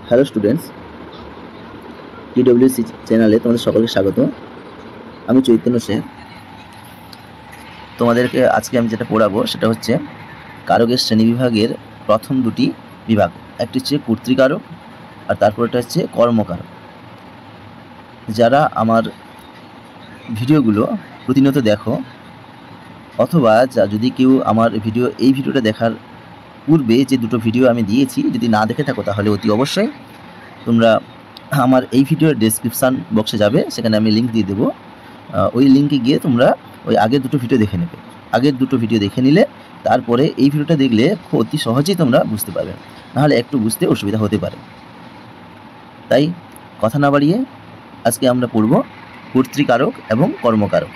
Hello students, টিডব্লিউসি চ্যানেলে তোমাদের সকলকে স্বাগত। আমি চৈতন্য সেন। তোমাদেরকে আজকে আমি যেটা পড়াবো সেটা হচ্ছে কারকের শ্রেণীবিভাগের প্রথম দুটি বিভাগ। একটি হচ্ছে কর্তৃকারক আর তারপরটা হচ্ছে কর্মকারক। যারা আমার ভিডিওগুলো প্রতিনিয়ত দেখো, অথবা যদি কেউ আমার এই ভিডিওটা দেখার পূর্বে যে দুটো ভিডিও আমি দিয়েছি যদি না দেখে থাকো, তাহলে অতি অবশ্যই তোমরা আমার এই ভিডিওর ডেসক্রিপশান বক্সে যাবে, সেখানে আমি লিঙ্ক দিয়ে দেবো। ওই লিঙ্কে গিয়ে তোমরা ওই আগের দুটো ভিডিও দেখে নেবে। আগের দুটো ভিডিও দেখে নিলে তারপরে এই ভিডিওটা দেখলে অতি সহজেই তোমরা বুঝতে পারবে, নাহলে একটু বুঝতে অসুবিধা হতে পারে। তাই কথা না বাড়িয়ে আজকে আমরা পড়ব কর্তৃকারক এবং কর্মকারক।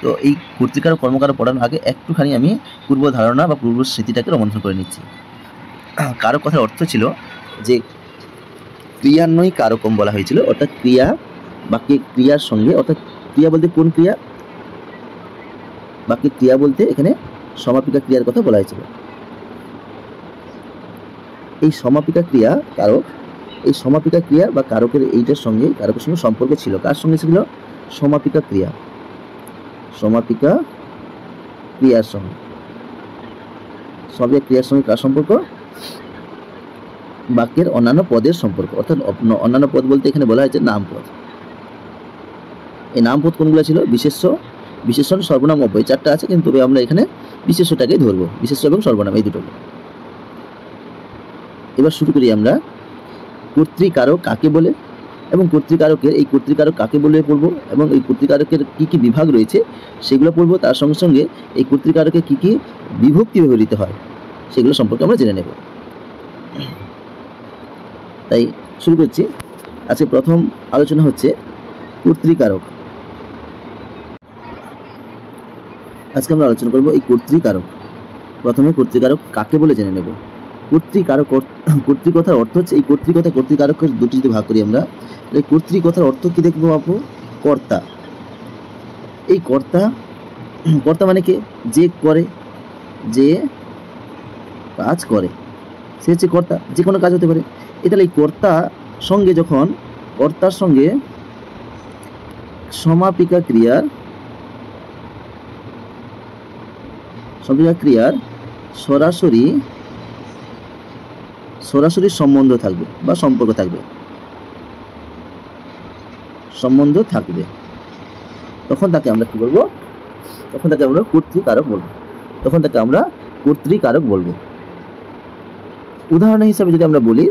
তো এই কর্তৃকারক কর্মকারক পড়ানোর আগে একটুখানি আমি পূর্ব ধারণা বা পূর্ব স্মৃতিটাকে রোমন্থন করে নিচ্ছি। কারক কথার অর্থ ছিল যে ক্রিয়ান্বয়ী কারকম বলা হয়েছিল, অর্থাৎ ক্রিয়া বাক্যে ক্রিয়ার সঙ্গে, অর্থাৎ ক্রিয়া বলতে কোন ক্রিয়া, বাক্যে ক্রিয়া বলতে এখানে সমাপিকা ক্রিয়ার কথা বলা হয়েছিল। এই সমাপিকা ক্রিয়া কারক, এই সমাপিকা ক্রিয়া বা কারকের এইটার সঙ্গে কারকের সঙ্গে সম্পর্ক ছিল। কার সঙ্গে ছিল? সমাপিকা ক্রিয়া, সমাপিকা ক্রিয়ার সঙ্গে। সমাপিকা ক্রিয়ার সঙ্গে কার সম্পর্ক? বাক্যের অন্যান্য পদের সম্পর্ক, অর্থাৎ অন্যান্য পদ বলতে এখানে বলা হয়েছে নাম পদ। এই নাম পদ কোনগুলো ছিল? বিশেষ্য, বিশেষণ, সর্বনাম, অব্যয়, চারটা আছে, কিন্তু আমরা এখানে বিশেষ্যটাকেই ধরবো, বিশেষ্য এবং সর্বনাম এই দুটো। এবার শুরু করি আমরা। কর্তৃকারক কাকে বলে এবং কর্তৃকারকের এই কর্তৃকারক কাকে বলে পড়বো, এবং এই কর্তৃকারকের কি কি বিভাগ রয়েছে সেগুলো পড়বো। তার সঙ্গে সঙ্গে এই কর্তৃকারকে কি কি বিভক্তি ব্যবহৃত হয় সেগুলো সম্পর্কে আমরা জেনে নেব। তাই শুরু করছি। আজকে প্রথম আলোচনা হচ্ছে কর্তৃকারক। আজকে আমরা আলোচনা করব এই কর্তৃকারক। প্রথমে কর্তৃকারক কাকে বলে জেনে নেব। কর্তৃকারক, কর্তৃকথার অর্থ হচ্ছে, এই কর্তৃকথা কর্তৃকারকের দুটি যদি ভাগ করি আমরা, এই কর্তৃকথার অর্থ কি দেখবো আপু? কর্তা। এই কর্তা, কর্তা মানে কি? যে করে, যে কাজ করে সে হচ্ছে কর্তা। যে কোনো কাজ হতে পারে। তাহলে এই কর্তা সঙ্গে যখন কর্তার সঙ্গে সমাপিকা ক্রিয়ার সরাসরি সম্বন্ধ থাকবে বা সম্পর্ক থাকবে, তখন তাকে আমরা কি বলবো? তখন তাকে আমরা কর্তৃকারক বলবো। উদাহরণ হিসাবে যদি আমরা বলি,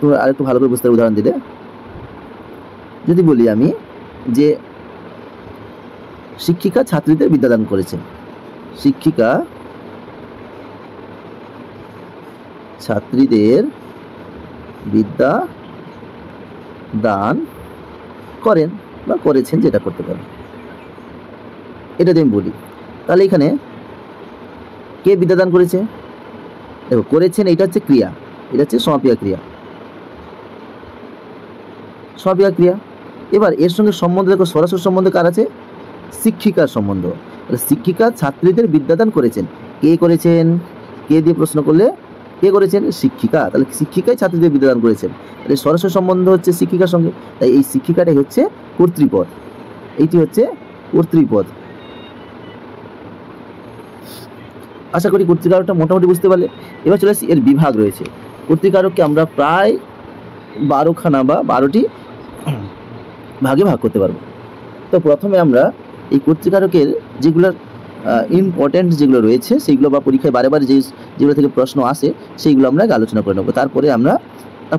তোমরা আরেকটু ভালো করে বুঝতে উদাহরণ দিলে, যদি বলি আমি যে শিক্ষিকা ছাত্রীদের বিদ্যাদান করেছেন, শিক্ষিকা ছাত্রীদের বিদ্যা দান করেন বা করেছেন, যেটা করতে পারেন, এটা আমি বলি। তাহলে এখানে কে বিদ্যাদান করেছে? দেখো, করেছেন এটা হচ্ছে ক্রিয়া, এটা হচ্ছে সমাপিকা ক্রিয়া, সমাপিকা ক্রিয়া। এবার এর সঙ্গে সম্বন্ধ দেখো, সরাসরি সম্বন্ধ কার আছে? শিক্ষিকার সম্বন্ধ। শিক্ষিকা ছাত্রীদের বিদ্যাদান করেছেন, কে করেছেন? কে দিয়ে প্রশ্ন করলে কে করেছেন? শিক্ষিকা। তাহলে শিক্ষিকাই ছাত্রীদের বিদ্যাদান করেছেন, তাহলে সরাসরি সম্বন্ধ হচ্ছে শিক্ষিকার সঙ্গে। তাই এই শিক্ষিকাটাই হচ্ছে কর্তৃপদ, এইটি হচ্ছে কর্তৃপদ। আশা করি কর্তৃকারকটা মোটামুটি বুঝতে পারলে। এবার চলে আসছি এর বিভাগ রয়েছে। কর্তৃকারককে আমরা প্রায় 12খানা বা 12টি ভাগে ভাগ করতে পারবো। তো প্রথমে আমরা এই কর্তৃকারকের যেগুলো ইম্পর্টেন্ট যেগুলো রয়েছে সেইগুলো, বা পরীক্ষায় বারে বারে যেগুলো থেকে প্রশ্ন আসে সেইগুলো আমরা আলোচনা করে নেব। তারপরে আমরা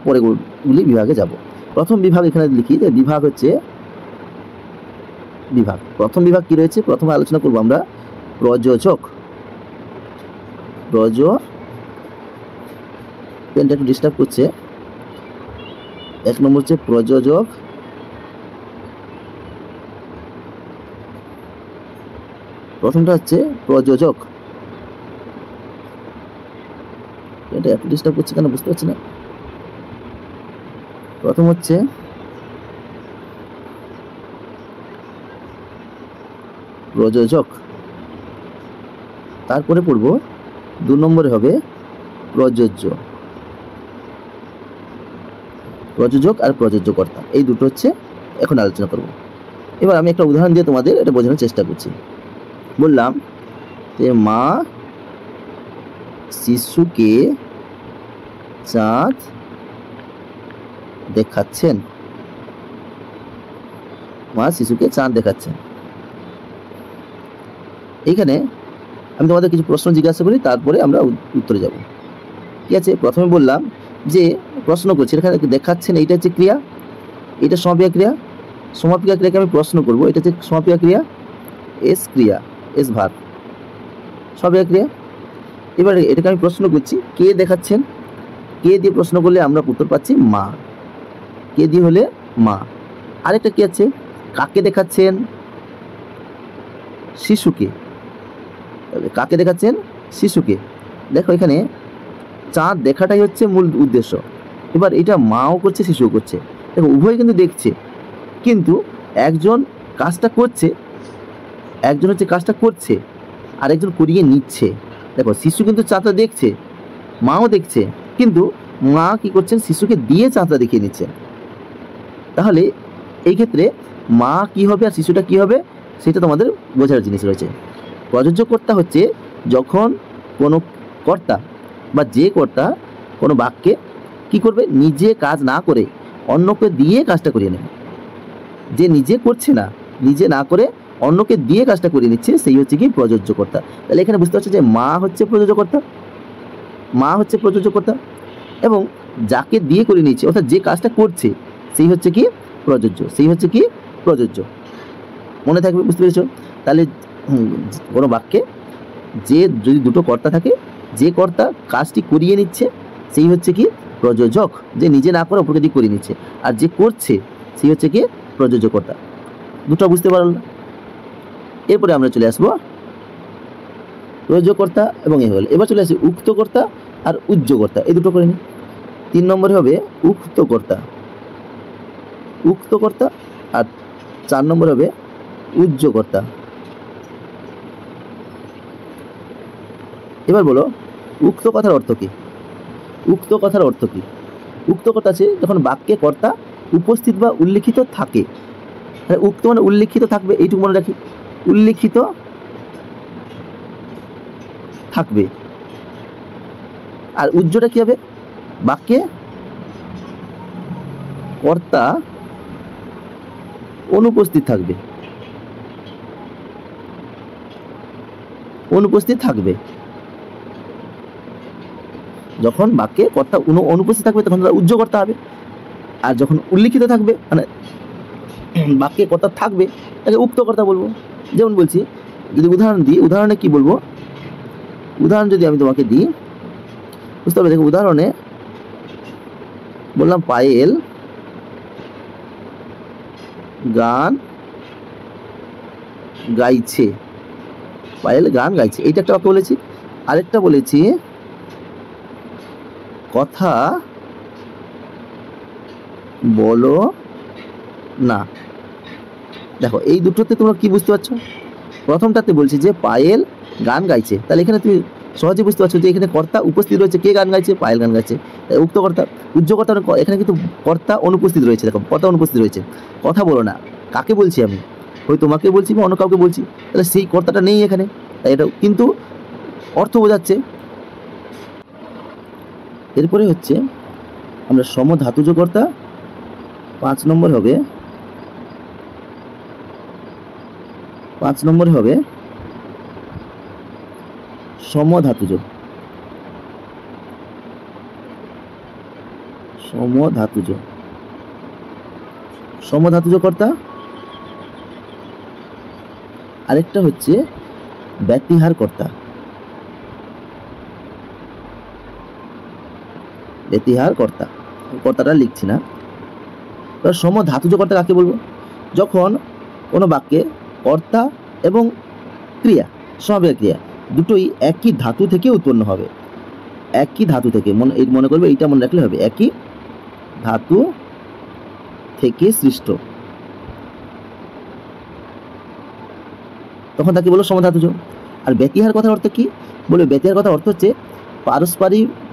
পরেরগুলি বিভাগে যাব। প্রথম বিভাগ এখানে লিখি যে বিভাগ হচ্ছে বিভাগ। প্রথম বিভাগ কি রয়েছে? প্রথমে আলোচনা করব আমরা প্রযোজক। পেনটা একটু ডিস্টার্ব করছে। 1 নম্বর হচ্ছে প্রযোজক, প্রথমটা হচ্ছে প্রযোজক। এটা একটু ডিস্টার্ব করছে কেন বুঝতে পারছি না। প্রথম হচ্ছে প্রযোজক, তারপরে পড়ব 2 নম্বরে হবে প্রযোজ্য, প্রযোজক আর প্রযোজ্যকর্তা, এই দুটো হচ্ছে এখন আলোচনা করব। এবার আমি একটা উদাহরণ দিয়ে তোমাদের এটা বোঝানোর চেষ্টা করছি। বললাম যে মা শিশুকে চাঁদ দেখাচ্ছেন, মা শিশুকে চাঁদ দেখাচ্ছেন। এইখানে আমি তোমাদের কিছু প্রশ্ন জিজ্ঞাসা করি, তারপরে আমরা উত্তরে যাব। ঠিক আছে, প্রথমে বললাম যে প্রশ্ন করছি, এখানে দেখাচ্ছেন এইটা হচ্ছে ক্রিয়া, এটা সমাপিকা ক্রিয়া। সমাপিকা ক্রিয়াকে আমি প্রশ্ন করব, এটা হচ্ছে সমাপিকা ক্রিয়া, এস ক্রিয়া, এস ভার, সমাপিকা ক্রিয়া। এবার এটাকে আমি প্রশ্ন করছি, কে দেখাচ্ছেন, কে দিয়ে প্রশ্ন করলে আমরা উত্তর পাচ্ছি মা, কে দিয়ে হলে মা। আরেকটা কি আছে, কাকে দেখাচ্ছেন, শিশুকে। কাকে দেখাচ্ছেন, শিশুকে। দেখো এখানে চাঁদ দেখাটাই হচ্ছে মূল উদ্দেশ্য। এবার এটা মাও করছে শিশুও করছে, দেখো উভয় কিন্তু দেখছে, কিন্তু একজন কাজটা করছে, একজন হচ্ছে কাজটা করছে আর একজন করিয়ে নিচ্ছে। দেখো শিশু কিন্তু চাঁদটা দেখছে, মাও দেখছে, কিন্তু মা কি করছেন, শিশুকে দিয়ে চাঁদটা দেখিয়ে নিচ্ছেন। তাহলে এই ক্ষেত্রে মা কি হবে আর শিশুটা কি হবে সেটা তোমাদের বোঝার জিনিস রয়েছে। প্রযোজ্যকর্তা হচ্ছে যখন কোনো কর্তা বা যে কর্তা কোনো বাক্যে কি করবে, নিজে কাজ না করে অন্যকে দিয়ে কাজটা করিয়ে নেবে। যে নিজে করছে না, নিজে না করে অন্যকে দিয়ে কাজটা করিয়ে নিচ্ছে, সেই হচ্ছে কি প্রযোজ্যকর্তা। তাহলে এখানে বুঝতে পারছো যে মা হচ্ছে প্রযোজ্যকর্তা, মা হচ্ছে প্রযোজ্যকর্তা, এবং যাকে দিয়ে করে নিচ্ছে অর্থাৎ যে কাজটা করছে সেই হচ্ছে কি প্রযোজ্য, সেই হচ্ছে কি প্রযোজ্য। মনে থাকবে, বুঝতে পেরেছো? তাহলে কোনো বাক্যে যে যদি দুটো কর্তা থাকে, যে কর্তা কাজটি করিয়ে নিচ্ছে সেই হচ্ছে কি প্রযোজক, যে নিজে না করে অপরকে দিয়ে করিয়ে নিচ্ছে, আর যে করছে সেই হচ্ছে কি প্রযোজ্যকর্তা। দুটো বুঝতে পারল না? এরপরে আমরা চলে আসবো প্রযোজ্যকর্তা এবং এ হল। এবার চলে আসি উক্তকর্তা আর উজ্জ্বকর্তা, এই দুটো করে নিই। 3 নম্বরে হবে উক্তকর্তা, উক্তকর্তা, আর 4 নম্বর হবে উজ্জ্বকর্তা। এবার বলো উক্ত কথার অর্থ কি? উক্ত কথার অর্থ কি? উক্ত কথা আছে যখন বাক্যে কর্তা উপস্থিত বা উল্লিখিত থাকে। উক্ত মানে উল্লিখিত থাকবে, এইটুকু মনে রাখি, উল্লিখিত থাকবে। আর উজ্জ্বটা কি হবে, বাক্যে কর্তা অনুপস্থিত থাকবে, অনুপস্থিত থাকবে। যখন বাক্যে কর্তা অনুপস্থিত থাকবে তখন তারা উজ্জ্বকর্তা হবে, আর যখন উল্লিখিত থাকবে মানে বাক্যে কর্তা থাকবে তাকে উক্তকর্তা বলবো। যেমন বলছি, যদি উদাহরণ দিই, উদাহরণে কি বলবো, উদাহরণ যদি আমি তোমাকে দিই বুঝতে পারবে। দেখো উদাহরণে বললাম পায়েল গান গাইছে, পায়েল গান গাইছে, এইটা একটা বাক্য বলেছি। আরেকটা বলেছি কথা বলো না। দেখো এই দুটোতে তোমরা কি বুঝতে পারছো? প্রথমটাতে বলছি যে পায়েল গান গাইছে, তাহলে এখানে তুমি সহজে বুঝতে পারছো যে এখানে কর্তা উপস্থিত রয়েছে, কে গান গাইছে, পায়েল গান গাইছে, উক্তকর্তা। উজ্জ্বকর্তা এখানে কিন্তু কর্তা অনুপস্থিত রয়েছে, দেখো কর্তা অনুপস্থিত রয়েছে। কথা বলো না, কাকে বলছি আমি? হয় তোমাকে বলছি বা অন্য কাউকে বলছি, তাহলে সেই কর্তাটা নেই এখানে, তাই এটা কিন্তু অর্থ বোঝাচ্ছে। এরপরে হচ্ছে আমরা সমধাতুজ কর্তা, 5 নম্বর হবে, 5 নম্বরে হবে সমধাতুজ, সমধাতুজ, সমধাতুজ কর্তা। আরেকটা হচ্ছে ব্যতিহার কর্তা, ব্যতিহার কর্তা, কর্তাটা লিখছি না। সমধাতুজ কর্তা কাকে বলবো? যখন কোনো বাক্যে কর্তা এবং ক্রিয়া, সমাপিকা ক্রিয়া দুটোই একই ধাতু থেকে উৎপন্ন হবে, একই ধাতু থেকে, মনে করবে, এইটা মনে রাখলে হবে, একই ধাতু থেকে সৃষ্ট, তখন তাকে বলো সমধাতুজ। আর ব্যতিহার কথার অর্থ কি বলবে? ব্যতিহার কথার অর্থ হচ্ছে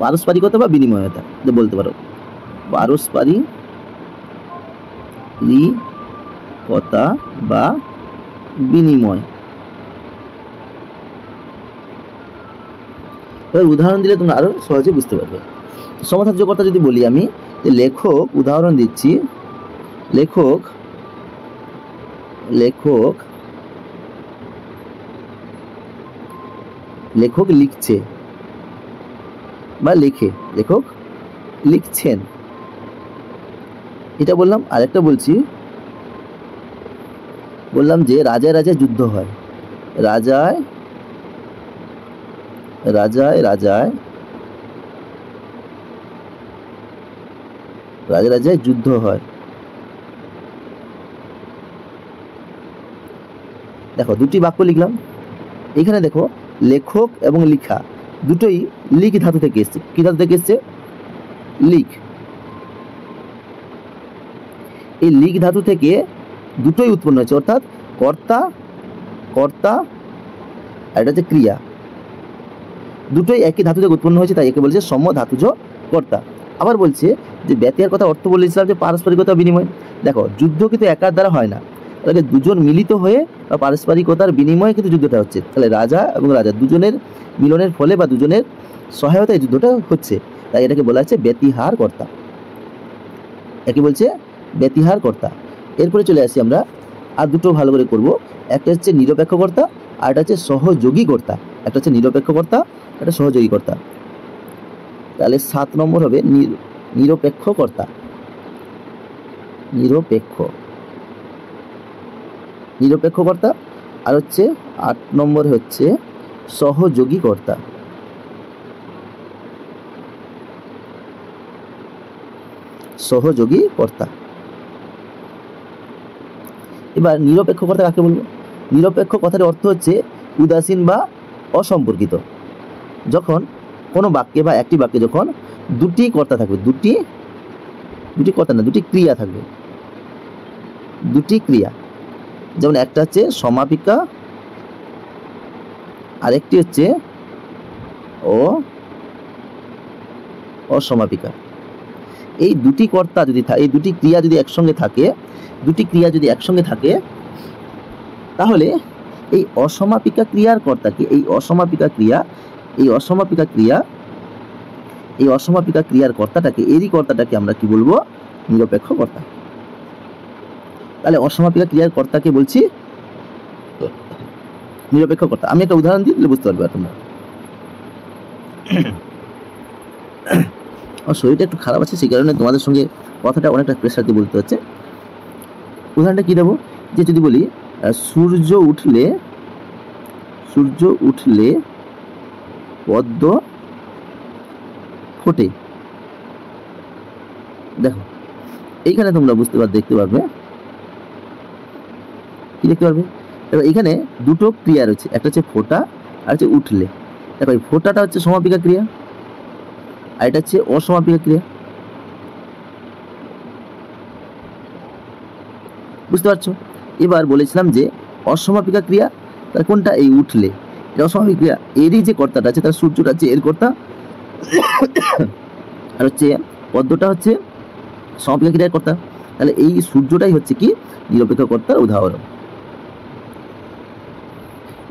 পারস্পরিকতা বা বিনিময়তা, বলতে পারো পারস্পরিকতা নাগরিকতা বা বিনিময়। এবার উদাহরণ দিলে তোমরা আরো সহজে বুঝতে পারবে। সমধার্য কর্তা যদি বলি আমি, লেখক, উদাহরণ দিচ্ছি, লেখক লেখক লেখক লিখছে বা লেখে, লেখক লিখছেন, এটা বললাম। আরেকটা বললাম যে রাজায় রাজায় যুদ্ধ হয়, রাজায় রাজায় রাজায় রাজায় রাজায় যুদ্ধ হয়। দেখো দুটি বাক্য লিখলাম, এখানে দেখো লেখক এবং লিখা দুটোই লিখ ধাতু থেকে এসছে। কি ধাতু থেকে এসছে? লিখ। এই লিখ ধাতু থেকে দুটোই উৎপন্ন হয়েছে, অর্থাৎ কর্তা কর্তা আর এটা হচ্ছে ক্রিয়া, দুটোই একই ধাতু থেকে উৎপন্ন হয়েছে, তাই একে বলছে সমধাতুজ কর্তা। আবার বলছে যে ব্যতিয়ার কথা অর্থ বলেছিলাম যে পারস্পরিকতা বিনিময়। দেখো যুদ্ধ কিন্তু একার দ্বারা হয় না, তাহলে দুজন মিলিত হয়ে বা পারস্পরিকতার বিনিময়ে কিন্তু যুদ্ধটা হচ্ছে। তাহলে রাজা এবং রাজা দুজনের মিলনের ফলে বা দুজনের সহায়তায় যুদ্ধটা হচ্ছে, তাই এটাকে বলা হচ্ছে ব্যতিহার কর্তা। একে বলছে ব্যতিহার কর্তা। এরপরে চলে আসি আমরা আর দুটো ভালো করে করব। একটা হচ্ছে নিরপেক্ষ কর্তা আর একটা হচ্ছে সহযোগী কর্তা। একটা হচ্ছে নিরপেক্ষ কর্তা, একটা সহযোগী কর্তা। তাহলে 7 নম্বর হবে নিরপেক্ষ কর্তা। নিরপেক্ষ কর্তা। আর হচ্ছে 8 নম্বর হচ্ছে সহযোগী কর্তা। সহযোগী কর্তা। এবার নিরপেক্ষ কর্তা কাকে বলবো? নিরপেক্ষ কথার অর্থ হচ্ছে উদাসীন বা অসম্পর্কিত। যখন কোনো বাক্যে বা একটি বাক্যে যখন দুটি কর্তা থাকবে, দুটি কর্তা না, দুটি ক্রিয়া থাকবে, দুটি ক্রিয়া, যেমন একটা হচ্ছে সমাপিকা আরেকটি হচ্ছে অসমাপিকা। এই দুটি কর্তা যদি এই দুটি ক্রিয়া যদি একসঙ্গে থাকে, তাহলে এই অসমাপিকা ক্রিয়ার কর্তাকে, এই অসমাপিকা ক্রিয়ার কর্তাটাকে, এরই কর্তাটাকে আমরা কি বলবো? নিরপেক্ষ কর্তা। তাহলে অসমাপিকা ক্রিয়ার কর্তাকে বলছি নিরপেক্ষ কর্তা। আমি একটা উদাহরণ দিই, বুঝতে পারবে তোমরা। আমার শরীরটা একটু খারাপ আছে, সেই কারণে তোমাদের সঙ্গে কথাটা অনেকটা প্রেসার দিয়ে বলতে হচ্ছে। উদাহরণটা কি দেবো? যে যদি বলি সূর্য উঠলে পদ্ম ফোটে। দেখো এইখানে তোমরা দেখতে পারবে কি দেখতে পারবে? এবার এখানে দুটো ক্রিয়া রয়েছে, একটা হচ্ছে ফোটা আর হচ্ছে উঠলে। দেখো এই ফোটাটা হচ্ছে সমাপিকা ক্রিয়া আর এটা হচ্ছে অসমাপিকা ক্রিয়া। বুঝতে পারছো? এবার বলেছিলাম যে অসমাপিকা ক্রিয়া তার কোনটা? এই উঠলে, এটা অসমাপিক ক্রিয়া। এরই যে কর্তাটা আছে, তার সূর্যটা হচ্ছে এর কর্তা, আর হচ্ছে পদ্মটা হচ্ছে সমাপিকা ক্রিয়ার কর্তা। তাহলে এই সূর্যটাই হচ্ছে কি? নিরপেক্ষ কর্তার উদাহরণ।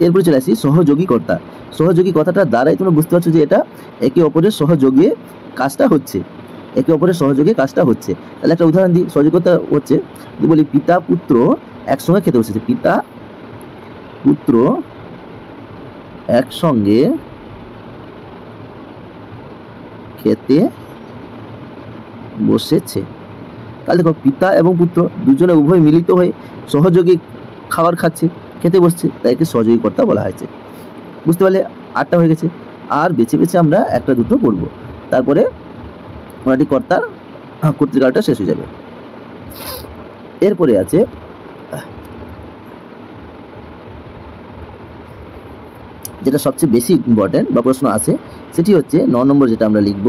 এরপরে চলে আসি সহযোগী কর্তা। সহযোগী কথাটার দ্বারাই তোমরা বুঝতে পারছো যে এটা একে অপরের সহযোগে কাজটা হচ্ছে, তাহলে একটা উদাহরণ দিই। সহযোগী কর্তা হচ্ছে যদি বলি পিতা পুত্র একসঙ্গে খেতে বসেছে, পিতা পুত্র একসঙ্গে খেতে বসেছে। তাহলে দেখো পিতা এবং পুত্র দুজনে উভয় মিলিত হয়ে সহযোগী খাবার খাচ্ছে, খেতে বসছে, তাই একে সহযোগী কর্তা বলা হয়েছে। বুঝতে পারলে? 8টা হয়ে গেছে। আর বেছে বেছে আমরা একটা দুটো পড়বো, তারপরে ওনাটি কর্তার কর্তৃকালটা শেষ হয়ে যাবে। এরপরে আছে যেটা সবচেয়ে বেশি ইম্পর্টেন্ট বা প্রশ্ন আছে, সেটি হচ্ছে 9 নম্বর যেটা আমরা লিখব,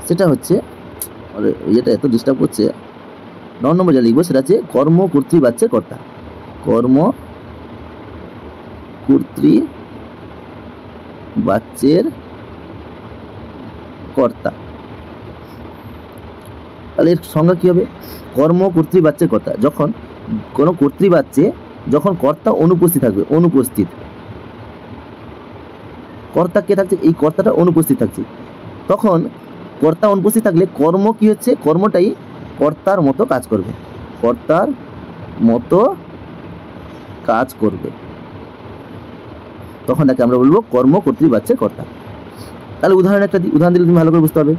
সেটা হচ্ছে এটা এত ডিস্টার্ব করছে। 9 নম্বর যেটা লিখবো সেটা হচ্ছে কর্মকর্তৃবাচ্যের কর্তা। কর্মকর্তৃবাচ্যের কর্তা। তাহলে এর সংজ্ঞা কী হবে? কর্ম কর্তৃবাচ্যের কর্তা। যখন কোনো কর্তৃবাচ্যে যখন কর্তা অনুপস্থিত থাকবে, অনুপস্থিত, কর্তা কে থাকছে? এই কর্তাটা অনুপস্থিত থাকছে, তখন কর্তা অনুপস্থিত থাকলে কর্ম কি হচ্ছে? কর্মটাই কর্তার মতো কাজ করবে, কর্তার মতো কাজ করবে, তখন তাকে আমরা বলবো কর্ম কর্তৃবাচ্যের কর্তা। তাহলে উদাহরণ একটা দিই, উদাহরণ দিলে তুমি ভালো করে বুঝতে হবে।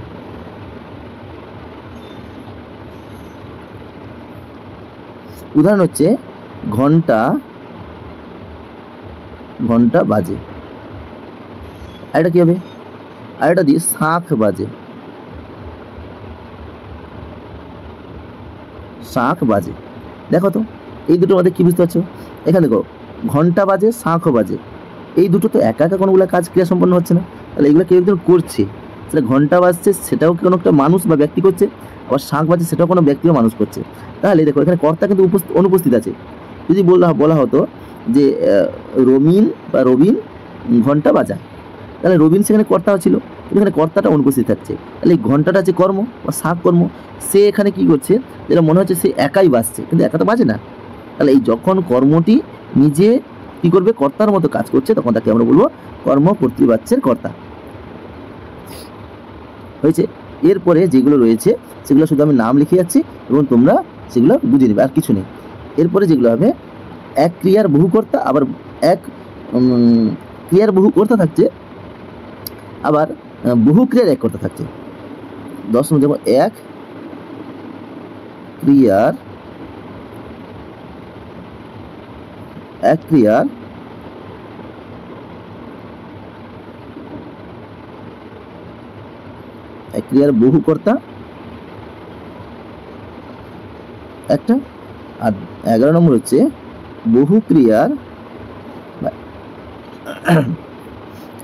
উদাহরণ হচ্ছে ঘন্টা, ঘন্টা বাজে। আর এটা কি হবে? আর এটা দিয়ে শাঁখ বাজে, শাঁখ বাজে। দেখো তো এই দুটোর মধ্যে কি বুঝতে পারছো? এখানে দেখো ঘন্টা বাজে, শাঁখও বাজে, এই দুটো তো একা একা কোনোগুলো কাজ ক্রিয়া সম্পন্ন হচ্ছে না, তাহলে এগুলো কেউ একজন করছে। সেটা ঘন্টা বাজছে সেটাও কোনো একটা মানুষ বা ব্যক্তি করছে, আবার শাঁখ বাজছে সেটাও কোনো ব্যক্তি বা মানুষ করছে। তাহলে দেখো এখানে কর্তা কিন্তু অনুপস্থিত আছে। যদি বলা হতো যে রবিন বা রবিন ঘন্টা বাজায়, তাহলে রবিন সেখানে কর্তা ছিল, এখানে কর্তাটা অনুপস্থিত থাকছে, তাহলে এই ঘন্টাটা আছে কর্ম বা শাঁখ কর্ম। সে এখানে কি করছে? যেটা মনে হচ্ছে সে একাই বাজছে, কিন্তু একা তো বাজে না। তাহলে এই যখন কর্মটি নিজে কি করবে? কর্তার মতো কাজ করছে, তখন তাকে আমরা বলবো কর্ম কর্তৃবাচ্যের কর্তা। হয়েছে? এরপরে যেগুলো রয়েছে সেগুলো শুধু আমি নাম লিখে যাচ্ছি এবং তোমরা সেগুলো বুঝে নেবে, আর কিছু নেই। এরপরে যেগুলো হবে এক ক্রিয়ার বহু কর্তা, আবার এক ক্রিয়ার বহু কর্তা থাকছে, আবার বহু ক্রিয়ার এক কর্তা থাকছে। 10 নম্বর দেখো, এক ক্রিয়ার বহু কর্তা একটা, আর 11 নম্বর হচ্ছে বহু ক্রিয়ার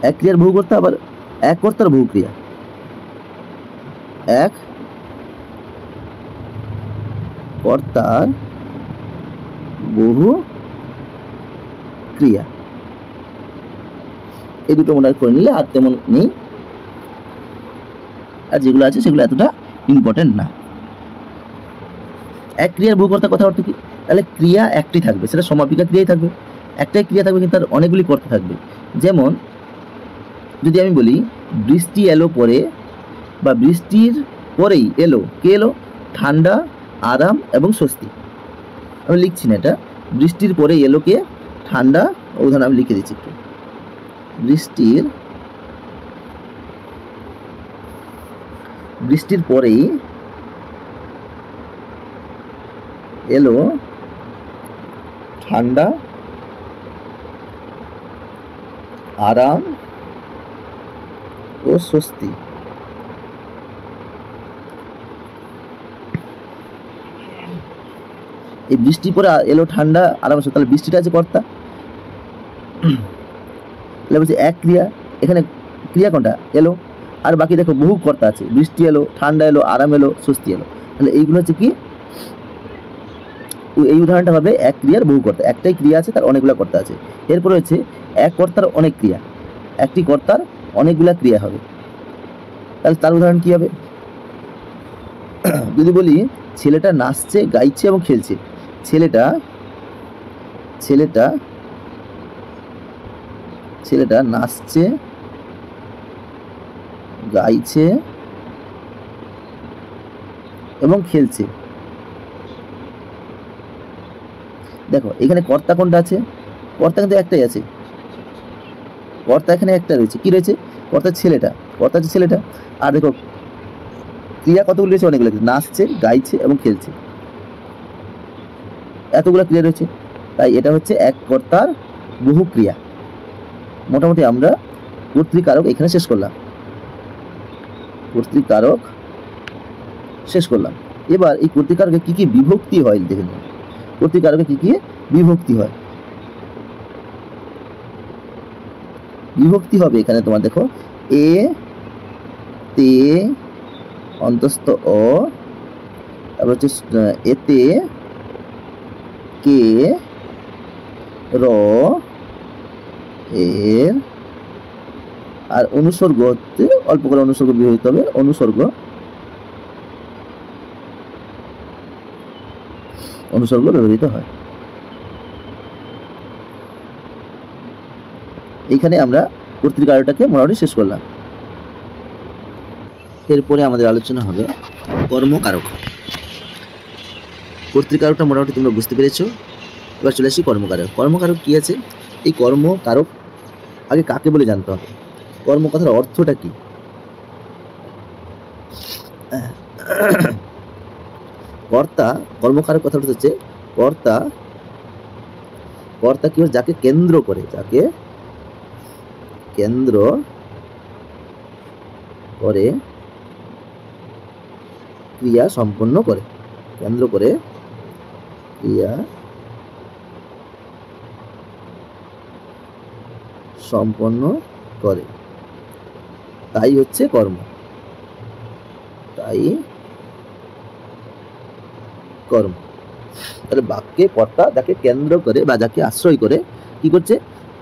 এক ক্রিয়ার বহু কর্তা, আবার এক কর্তার বহু ক্রিয়া, এক কর্তার বহু ক্রিয়া। এই দুটো মনে করে নিলে আর তেমন নেই, আর যেগুলো আছে সেগুলো এতটা ইম্পর্টেন্ট না। এক ক্রিয়ার বহু কর্তা কথা অর্থ কি? তাহলে ক্রিয়া একটি থাকবে, সেটা সমাপিকা ক্রিয়াই থাকবে, একটাই ক্রিয়া থাকবে কিন্তু তার অনেকগুলি কর্তা থাকবে। যেমন যদি আমি বলি বৃষ্টি এলো পরে, বা বৃষ্টির পরেই এলো, কে এলো? ঠান্ডা, আরাম এবং স্বস্তি। আমি লিখছি না এটা, বৃষ্টির পরেই এলো কে? ঠান্ডা। উদাহরণ আমি লিখে দিচ্ছি একটু, বৃষ্টির পরেই এলো ঠান্ডা, আরাম ও স্বস্তি। এই বৃষ্টি পরে এলো ঠান্ডা, আরাম, স্বস্তি, তাহলে বৃষ্টিটা আছে কর্তা। তাহলে বলছে এক ক্রিয়া, এখানে ক্রিয়া কোনটা? এলো। আর বাকি দেখো বহু কর্তা আছে, বৃষ্টি এলো, ঠান্ডা এলো, আরাম এলো, স্বস্তি এলো। তাহলে এইগুলো হচ্ছে কি? এই উদাহরণটা হবে এক ক্রিয়ার বহু কর্তা, একটাই ক্রিয়া আছে তার অনেকগুলো কর্তা আছে। এরপরে হচ্ছে এক কর্তার অনেক ক্রিয়া, একটি কর্তার অনেকগুলা ক্রিয়া হবে। তাহলে তার উদাহরণ কি হবে? যদি বলি ছেলেটা নাচছে, গাইছে এবং খেলছে, ছেলেটা নাচছে, গাইছে এবং খেলছে। দেখো এখানে কর্তা কোনটা আছে? কর্তা কিন্তু একটাই আছে, কর্তা এখানে একটা রয়েছে, কি রয়েছে? কর্তা ছেলেটা, কর্তা হচ্ছে ছেলেটা। আর দেখো ক্রিয়া কতগুলো রয়েছে? অনেকগুলো, নাচছে, গাইছে এবং খেলছে, এতগুলো ক্রিয়া রয়েছে। তাই এটা হচ্ছে এক কর্তার বহু ক্রিয়া। মোটামুটি আমরা কর্তৃকারক এখানে শেষ করলাম, কর্তৃকারক শেষ করলাম। এবার এই কর্তৃকারকে কি কি বিভক্তি হয় দেখে নিন। কর্তৃকারকে কি কি বিভক্তি হয়? বিভক্তি হবে এখানে তোমার দেখো এ তে অন্তস্থ অ, তারপর হচ্ছে এতে কে র এর, আর অনুসর্গ হচ্ছে অল্প করে অনুসর্গ বিভক্ত হবে, অনুসর্গ অনুসর্গ ব্যবহৃত হয়। এইখানে আমরা কর্তৃকারকটাকে মোটামুটি শেষ করলাম। এরপরে আমাদের আলোচনা হবে কর্মকারক। কর্তৃকারকটা মোটামুটি তোমরা বুঝতে পেরেছো। এবার চলে আসি কর্মকারক। কর্মকারক কি আছে? এই কর্মকারক আগে কাকে বলে জানতে হবে। কর্ম কথার অর্থটা কি? কর্তা, কর্মকারক কথাটা হচ্ছে কর্তা। কর্তা কি হয়? যাকে কেন্দ্র করে, যাকে কেন্দ্র করে ক্রিয়া সম্পন্ন করে, কেন্দ্র করে ক্রিয়া সম্পন্ন করে, তাই হচ্ছে কর্ম। তাই কর্ম। তাহলে বাক্যে কর্তা যাকে কেন্দ্র করে বা যাকে আশ্রয় করে কি করছে?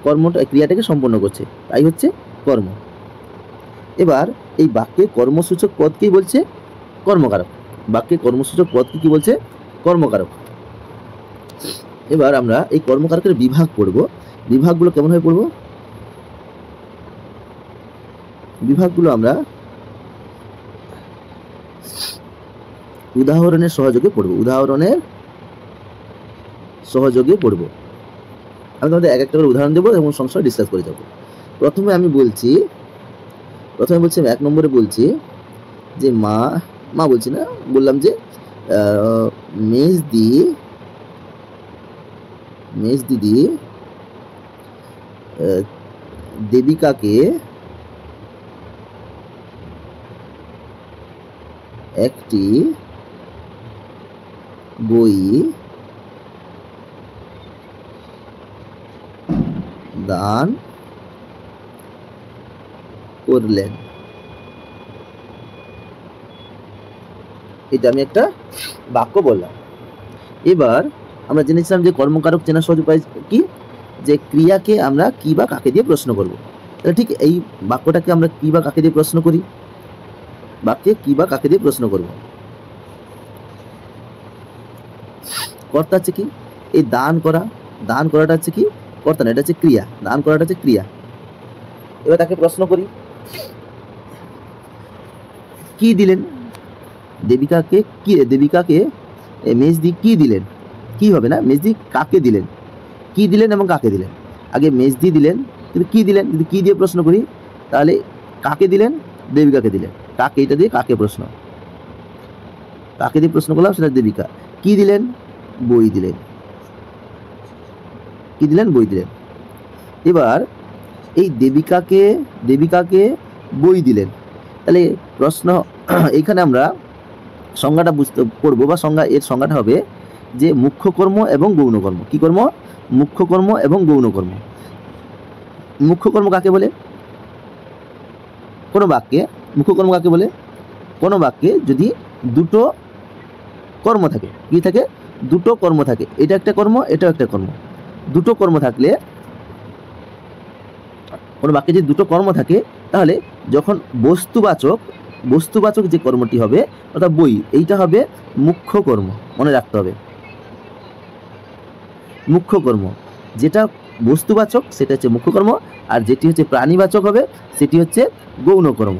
কর্মটা, ক্রিয়াটাকে সম্পন্ন করছে, তাই হচ্ছে কর্ম। এবার এই বাক্যে কর্মসূচক পদকেই বলছে কর্মকারক। বাক্যে কর্মসূচক পদকে কি বলছে? কর্মকারক। এবার আমরা এই কর্মকারকের বিভাগ পড়ব। বিভাগগুলো কেমন ভাবে পড়ব? বিভাগগুলো আমরা উদাহরণের সহযোগে পড়ব। উদাহরণের সহযোগে পড়ব। আমি তোমাদের এক একটা করে উদাহরণ দেবো এবং সংশয় ডিসকাস করে যাব। প্রথমে আমি বলছি, আমি 1 নম্বরে বলছি যে মা বলছি না, বললাম যে মেজ দিদি দেবিকাকে একটি বই দান করলেন। এটা আমি একটা বাক্য বললাম। এবার আমরা জেনেছিলাম যে কর্মকারক চেনার সহজ উপায় কি? যে ক্রিয়াকে আমরা কি বা কাকে দিয়ে প্রশ্ন করব। তাহলে ঠিক এই বাক্যটাকে আমরা কি বা কাকে দিয়ে প্রশ্ন করি? বাক্যে কি বা কাকে দিয়ে প্রশ্ন করব? কর্তা হচ্ছে কি? এই দান করাটা হচ্ছে কি? কর্তা না, এটা হচ্ছে ক্রিয়া। দান করাটা হচ্ছে ক্রিয়া। এবার তাকে প্রশ্ন করি, কি দিলেন? দেবিকাকে মেজদি কি দিলেন? কি হবে না, মেজদি কাকে দিলেন? কি দিলেন এবং কাকে দিলেন? আগে মেজদি দিলেন, কিন্তু কি দিলেন? যদি কি দিয়ে প্রশ্ন করি তাহলে কাকে দিলেন? দেবিকাকে দিলেন। কাকে, এটা দিয়ে কাকে প্রশ্ন, কাকে দিয়ে প্রশ্ন করলাম সেটা দেবিকা। কি দিলেন? বই দিলেন। কি দিলেন? বই দিলেন। এবার এই দেবিকাকে বই দিলেন। তাহলে প্রশ্ন এইখানে আমরা সংজ্ঞাটা বুঝতে পড়বো, বা এর সংজ্ঞাটা হবে যে মুখ্য কর্ম এবং গৌণ কর্ম। কি কর্ম? মুখ্য কর্ম এবং গৌণ কর্ম। মুখ্য কর্ম কাকে বলে? কোনো বাক্যে মুখ্য কর্ম কাকে বলে? কোনো বাক্যে যদি দুটো কর্ম থাকে, কি থাকে? দুটো কর্ম থাকে। এটা একটা কর্ম, এটাও একটা কর্ম। দুটো কর্ম থাকলে, কোনো বাক্যে যদি দুটো কর্ম থাকে, তাহলে যখন বস্তুবাচক যে কর্মটি হবে, অর্থাৎ বই, এইটা হবে মুখ্য কর্ম। মনে রাখতে হবে, মুখ্য কর্ম। যেটা বস্তুবাচক সেটা হচ্ছে মুখ্য কর্ম, আর যেটি হচ্ছে প্রাণীবাচক হবে সেটি হচ্ছে গৌণ কর্ম।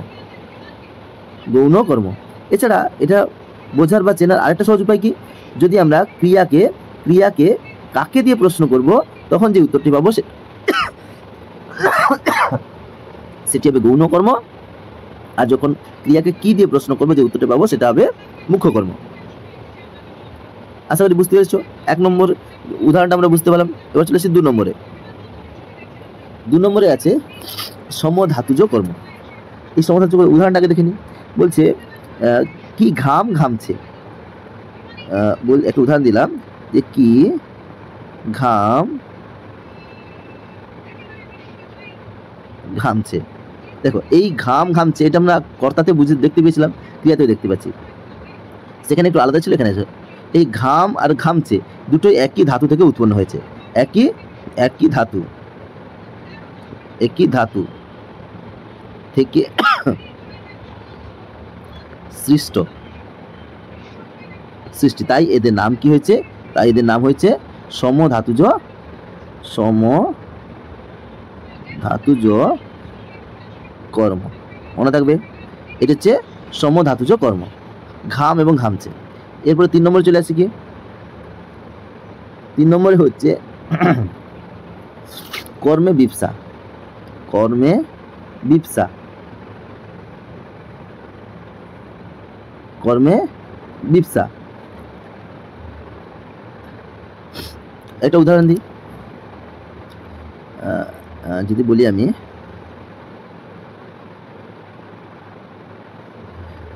গৌণ কর্ম। এছাড়া এটা বোঝার বা চেনার আরেকটা সহজ উপায় কি? যদি আমরা ক্রিয়াকে কাকে দিয়ে প্রশ্ন করব, তখন যে উত্তরটি পাবো সেটি হবে গৌণ কর্ম, আর যখন ক্রিয়াকে কি দিয়ে প্রশ্ন করবো যে উত্তরটি পাবো সেটা হবে মুখ্য কর্ম। আশা করি বুঝতে পেরেছো। 1 নম্বর উদাহরণটা আমরা বুঝতে পারলাম। এবার চলে আসি 2 নম্বরে। 2 নম্বরে আছে সমধাতুজ কর্ম। এই সমধাতুজ উদাহরণটাকে দেখে নিই। বলছে কি ঘাম ঘামছে। একটা উদাহরণ দিলাম যে কি ঘাম ঘামছে। দেখো, এই ঘাম ঘামছে এটা আমরা কর্তাতে বুঝে দেখতে পেয়েছিলাম, ক্রিয়াতেও দেখতে পাচ্ছি। সেখানে একটু আলাদা ছিল, এখানে এই ঘাম আর ঘামছে দুটোই একই ধাতু থেকে উৎপন্ন হয়েছে। একই ধাতু থেকে সৃষ্টি, তাই এদের নাম কি হয়েছে? তাই এদের নাম হয়েছে সমধাতুজ কর্ম। মনে থাকবে, এটা হচ্ছে সমধাতুজ কর্ম, ঘাম এবং ঘামছে। এরপরে 3 নম্বরে চলে আসি কি, 3 নম্বরে হচ্ছে কর্মে বিপসা। কর্মে বিপসা, কর্মে বিপসা। একটা উদাহরণ দিই, যদি বলি আমি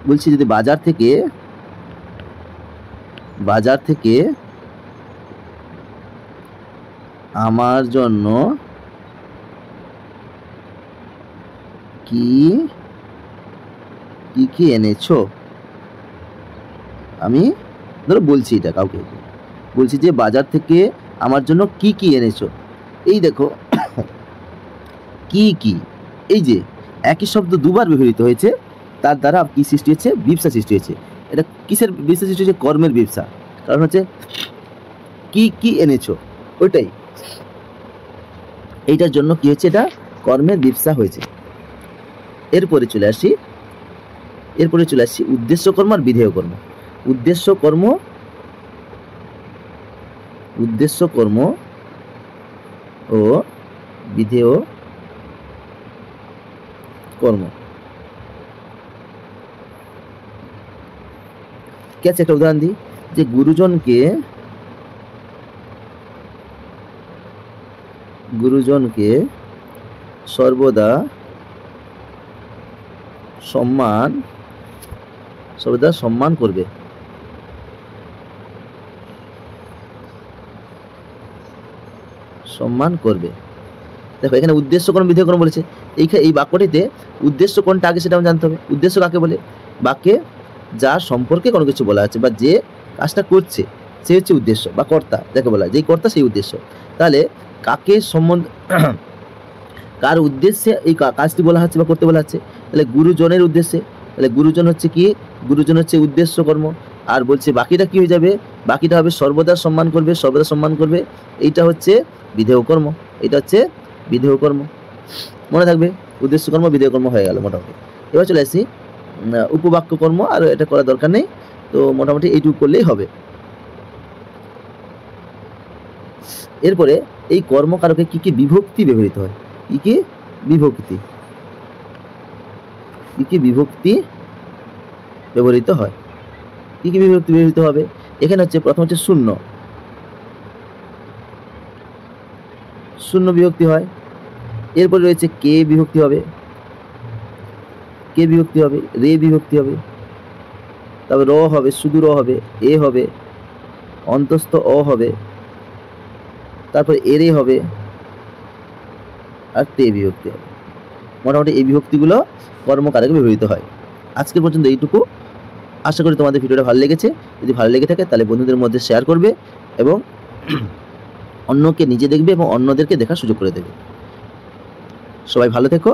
বলছি, যদি বাজার থেকে আমার জন্য কি কি এনেছো, আমি ধরো বলছি, এটা কাউকে বলছি যে বাজার থেকে আমার জন্য কি কি এনেছো। এই দেখো কি, এই যে একই শব্দ দুবার ব্যবহৃত হয়েছে, তার দ্বারা কি সৃষ্টি হচ্ছে, বিপসা সৃষ্টি হয়েছে। এটা কিসের বিপসা সৃষ্টি হয়েছে, কর্মের বিপসা। কারণ হচ্ছে কি এনেছো, ওইটাই, এইটার জন্য কি হচ্ছে, এটা কর্মের বিপসা হয়েছে। এরপরে চলে আসি উদ্দেশ্য কর্ম আর বিধেয় কর্ম। উদ্দেশ্য কর্ম ও বিধেয় কর্ম। কি আছে, একটা উদাহরণ দিই, যে গুরুজনকে সর্বদা সম্মান করবে। দেখো এখানে উদ্দেশ্য কোন বিধেয় কোন বলেছে, এই বাক্যটিতে উদ্দেশ্য কোনটা আগে সেটা জানতে হবে। উদ্দেশ্য কাকে বলে, বাক্যে যার সম্পর্কে কোনো কিছু বলা আছে বা যে কাজটা করছে সে হচ্ছে উদ্দেশ্য বা কর্তা, যাকে বলা হয় যেই কর্তা সেই উদ্দেশ্য। তাহলে কাকে কার উদ্দেশ্যে এই কাজটি বলা হচ্ছে বা করতে বলা হচ্ছে, তাহলে গুরুজনের উদ্দেশ্যে। তাহলে গুরুজন হচ্ছে কি, গুরুজন হচ্ছে উদ্দেশ্য কর্ম। আর বলছে বাকিটা কি হয়ে যাবে, বাকিটা হবে সর্বদা সম্মান করবে, এইটা হচ্ছে বিধেয় কর্ম, এটা হচ্ছে বিধেয় কর্ম। মনে থাকবে, উদ্দেশ্য কর্ম বিধেয় কর্ম হয়ে গেল মোটামুটি। এবার চলে আসি উপবাক্য কর্ম, আর এটা করার দরকার নেই, তো মোটামুটি এইটুকু করলেই হবে। এরপরে এই কর্মকারকে কি কি বিভক্তি ব্যবহৃত হয়, কি কি বিভক্তি ব্যবহৃত হয়, কি কি বিভক্তি ব্যবহৃত হবে। এখানে হচ্ছে প্রথম হচ্ছে শূন্য বিভক্তি হয়। এরপরে রয়েছে কে বিভক্তি হবে, রে বিভক্তি হবে, তারপর র হবে, শুধু র হবে, এ হবে, অন্তস্থ অ হবে, তারপর এরে হবে, আর তে বিভক্তি হবে। মোটামুটি এই বিভক্তিগুলো কর্মকারকে ব্যবহৃত হয়। আজকের পর্যন্ত এইটুকু। আশা করি তোমাদের ভিডিওটা ভালো লেগেছে। যদি ভালো লেগে থাকে তাহলে বন্ধুদের মধ্যে শেয়ার করবে এবং অন্যকে নিজে দেখবে এবং অন্যদেরকে দেখার সুযোগ করে দেবে। সবাই ভালো থেকো।